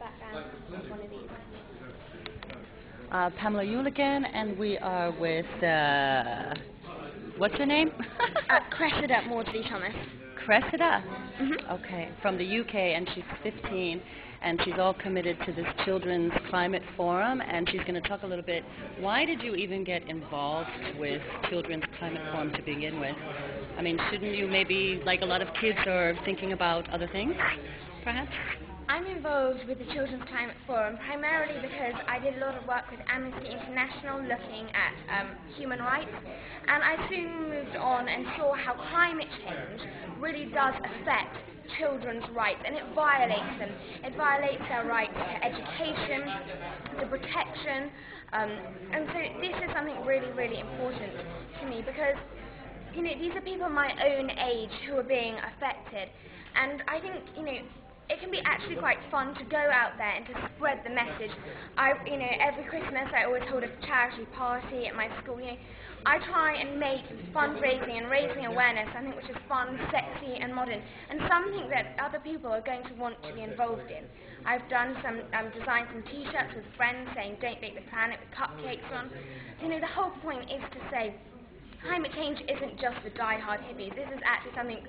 background of one of these. Pamela Yuligan, and we are with, what's her name? Cressida Maudsley Thomas. Cressida? Mm-hmm. Okay, from the UK, and she's 15, and she's all committed to this Children's Climate Forum, and she's going to talk a little bit, why did you even get involved with Children's Climate Forum to begin with? I mean, shouldn't you maybe, like a lot of kids are thinking about other things, perhaps? I'm involved with the Children's Climate Forum primarily because I did a lot of work with Amnesty International looking at human rights, and I soon moved on and saw how climate change really does affect children's rights, and it violates them. It violates their rights to education, to protection, and so this is something really, really important to me because, you know, these are people my own age who are being affected, and I think, you know, it can be actually quite fun to go out there and to spread the message. You know, every Christmas I always hold a charity party at my school. You know, I try and make fundraising and raising awareness something which is fun, sexy, and modern, and something that other people are going to want to be involved in. I've done some designed some T-shirts with friends saying "Don't Bake the Planet" with cupcakes on. You know, the whole point is to say climate change isn't just for die-hard hippies. This is actually something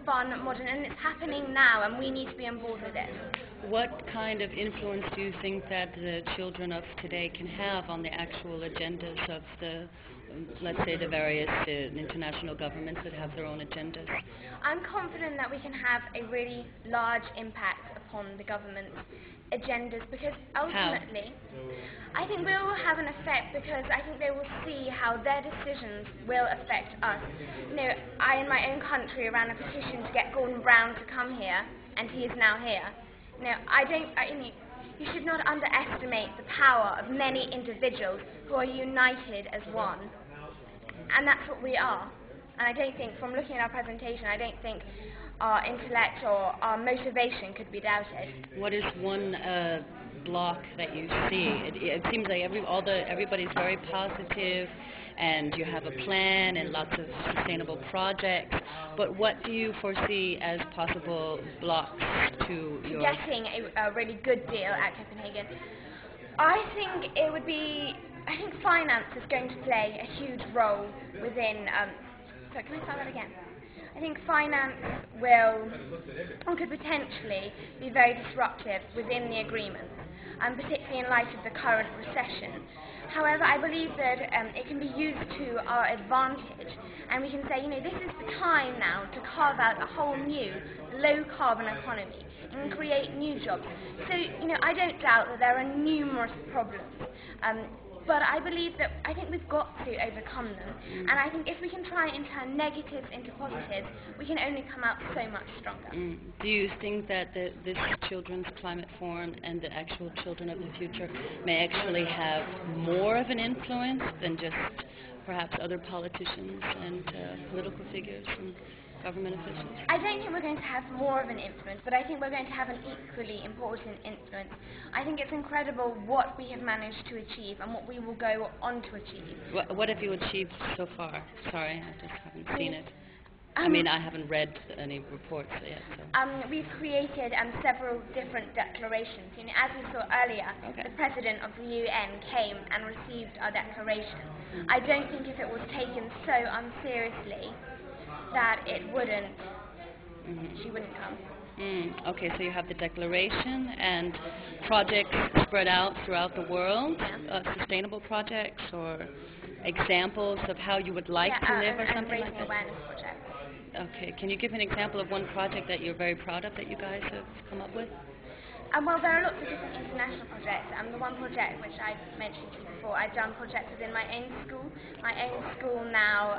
fun, modern, and it's happening now, and we need to be on board with it. What kind of influence do you think that the children of today can have on the actual agendas of the, let's say, the various international governments that have their own agendas? I'm confident that we can have a really large impact upon the government's agendas because ultimately I think we will have an effect because I think they will see how their decisions will affect us. You know, I in my own country ran a petition to get Gordon Brown to come here, and he is now here. You know, you should not underestimate the power of many individuals who are united as one, and that's what we are. And I don't think, from looking at our presentation, I don't think our intellect or our motivation could be doubted. What is one block that you see? It seems like everybody's very positive, and you have a plan and lots of sustainable projects. But what do you foresee as possible blocks to your getting a really good deal at Copenhagen? I think it would be. I think finance is going to play a huge role within. Sorry, can I start that again? I think finance could potentially be very disruptive within the agreement, particularly in light of the current recession. However, I believe that it can be used to our advantage, and we can say, you know, this is the time now to carve out a whole new low-carbon economy and create new jobs. So, you know, I don't doubt that there are numerous problems. But I believe that I think we've got to overcome them, and I think if we can try and turn negatives into positives, we can only come out so much stronger. Do you think that this Children's Climate Forum and the actual children of the future may actually have more of an influence than just perhaps other politicians and political figures and government officials? I don't think we're going to have more of an influence, but I think we're going to have an equally important influence. I think it's incredible what we have managed to achieve and what we will go on to achieve. What have you achieved so far? Sorry, I just haven't seen it. I mean, I haven't read any reports yet. So. We've created several different declarations. You know, as we saw earlier, the President of the UN came and received our declaration. I don't think if it was taken so unseriously that it wouldn't, she wouldn't come. Okay, so you have the declaration and projects spread out throughout the world, sustainable projects or examples of how you would like to live or something like that? Awareness projects. Okay, can you give an example of one project that you're very proud of that you guys have come up with? Well, there are lots of different international projects. The one project which I mentioned to you before, I've done projects within my own school. My own school now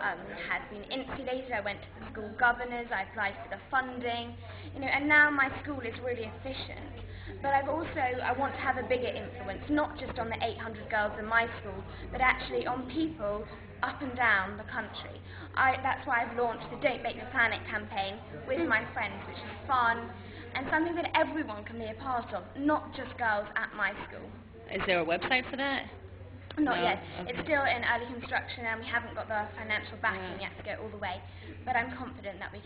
has been insulated. I went to the school governors, I applied for the funding, you know, and now my school is really efficient. But I want to have a bigger influence, not just on the 800 girls in my school, but actually on people up and down the country. That's why I've launched the Don't Bake the Planet campaign with my friends, which is fun, and something that everyone can be a part of, not just girls at my school. Is there a website for that? Not yet. Okay. It's still in early construction and we haven't got the financial backing yet to go all the way, but I'm confident that we